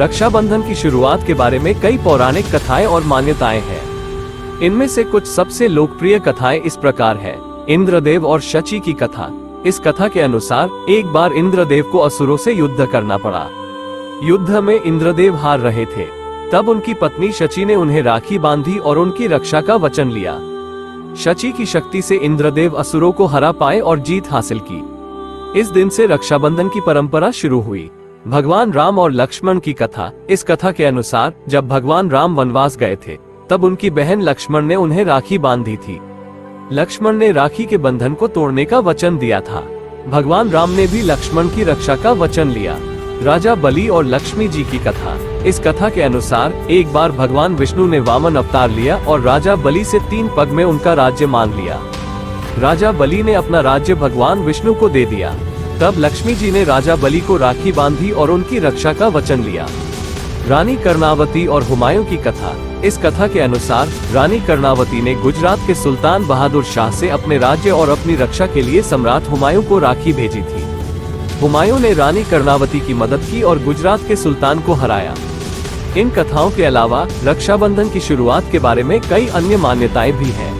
रक्षाबंधन की शुरुआत के बारे में कई पौराणिक कथाएं और मान्यताएं हैं। इनमें से कुछ सबसे लोकप्रिय कथाएं इस प्रकार है। इंद्रदेव और शची की कथा। इस कथा के अनुसार एक बार इंद्रदेव को असुरों से युद्ध करना पड़ा। युद्ध में इंद्रदेव हार रहे थे। तब उनकी पत्नी शची ने उन्हें राखी बांधी और उनकी रक्षा का वचन लिया। शची की शक्ति से इंद्रदेव असुरों को हरा पाए और जीत हासिल की। इस दिन से रक्षाबंधन की परंपरा शुरू हुई। भगवान राम और लक्ष्मण की कथा। इस कथा के अनुसार जब भगवान राम वनवास गए थे तब उनकी बहन लक्ष्मण ने उन्हें राखी बांधी थी। लक्ष्मण ने राखी के बंधन को तोड़ने का वचन दिया था। भगवान राम ने भी लक्ष्मण की रक्षा का वचन लिया। राजा बलि और लक्ष्मी जी की कथा। इस कथा के अनुसार एक बार भगवान विष्णु ने वामन अवतार लिया और राजा बलि से 3 पग में उनका राज्य मांग लिया। राजा बलि ने अपना राज्य भगवान विष्णु को दे दिया। तब लक्ष्मी जी ने राजा बलि को राखी बांधी और उनकी रक्षा का वचन लिया। रानी कर्णावती और हुमायूं की कथा। इस कथा के अनुसार रानी कर्णावती ने गुजरात के सुल्तान बहादुर शाह से अपने राज्य और अपनी रक्षा के लिए सम्राट हुमायूं को राखी भेजी थी। हुमायूं ने रानी कर्णावती की मदद की और गुजरात के सुल्तान को हराया। इन कथाओं के अलावा रक्षाबंधन की शुरुआत के बारे में कई अन्य मान्यताएं भी हैं।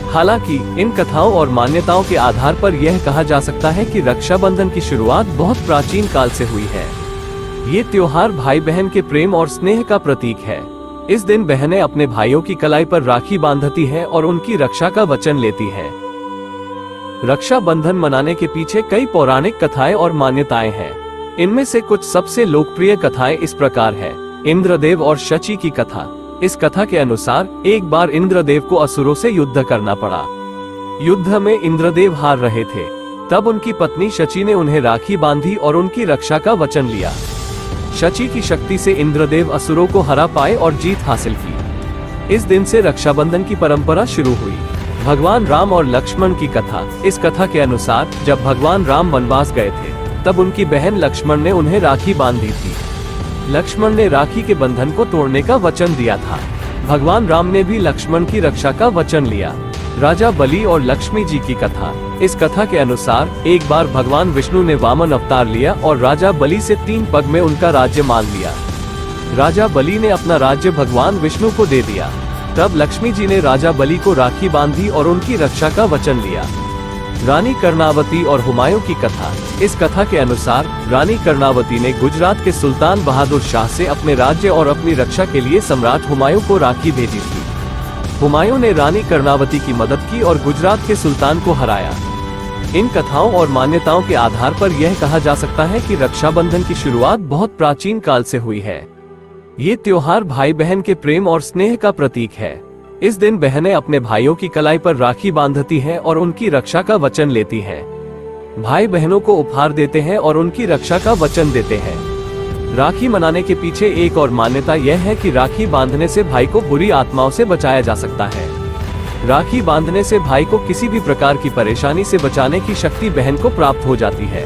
हालांकि इन कथाओं और मान्यताओं के आधार पर यह कहा जा सकता है कि रक्षाबंधन की शुरुआत बहुत प्राचीन काल से हुई है। ये त्योहार भाई बहन के प्रेम और स्नेह का प्रतीक है। इस दिन बहनें अपने भाइयों की कलाई पर राखी बांधती हैं और उनकी रक्षा का वचन लेती हैं। रक्षाबंधन मनाने के पीछे कई पौराणिक कथाएं और मान्यताएं हैं। इनमें से कुछ सबसे लोकप्रिय कथाएं इस प्रकार है। इंद्रदेव और शची की कथा। इस कथा के अनुसार एक बार इंद्रदेव को असुरों से युद्ध करना पड़ा। युद्ध में इंद्रदेव हार रहे थे। तब उनकी पत्नी शची ने उन्हें राखी बांधी और उनकी रक्षा का वचन लिया। शची की शक्ति से इंद्रदेव असुरों को हरा पाए और जीत हासिल की। इस दिन से रक्षाबंधन की परंपरा शुरू हुई। भगवान राम और लक्ष्मण की कथा। इस कथा के अनुसार जब भगवान राम वनवास गए थे तब उनकी बहन लक्ष्मण ने उन्हें राखी बांधी थी। लक्ष्मण ने राखी के बंधन को तोड़ने का वचन दिया था। भगवान राम ने भी लक्ष्मण की रक्षा का वचन लिया। राजा बलि और लक्ष्मी जी की कथा। इस कथा के अनुसार एक बार भगवान विष्णु ने वामन अवतार लिया और राजा बलि से 3 पग में उनका राज्य मांग लिया। राजा बलि ने अपना राज्य भगवान विष्णु को दे दिया। तब लक्ष्मी जी ने राजा बलि को राखी बांधी और उनकी रक्षा का वचन लिया। रानी कर्णावती और हुमायूं की कथा। इस कथा के अनुसार रानी कर्णावती ने गुजरात के सुल्तान बहादुर शाह से अपने राज्य और अपनी रक्षा के लिए सम्राट हुमायूं को राखी भेजी थी। हुमायूं ने रानी कर्णावती की मदद की और गुजरात के सुल्तान को हराया। इन कथाओं और मान्यताओं के आधार पर यह कहा जा सकता है कि रक्षाबंधन की शुरुआत बहुत प्राचीन काल से हुई है। ये त्योहार भाई बहन के प्रेम और स्नेह का प्रतीक है। इस दिन बहनें अपने भाइयों की कलाई पर राखी बांधती हैं और उनकी रक्षा का वचन लेती हैं। भाई बहनों को उपहार देते हैं और उनकी रक्षा का वचन देते हैं। राखी मनाने के पीछे एक और मान्यता यह है कि राखी बांधने से भाई को बुरी आत्माओं से बचाया जा सकता है। राखी बांधने से भाई को किसी भी प्रकार की परेशानी से बचाने की शक्ति बहन को प्राप्त हो जाती है।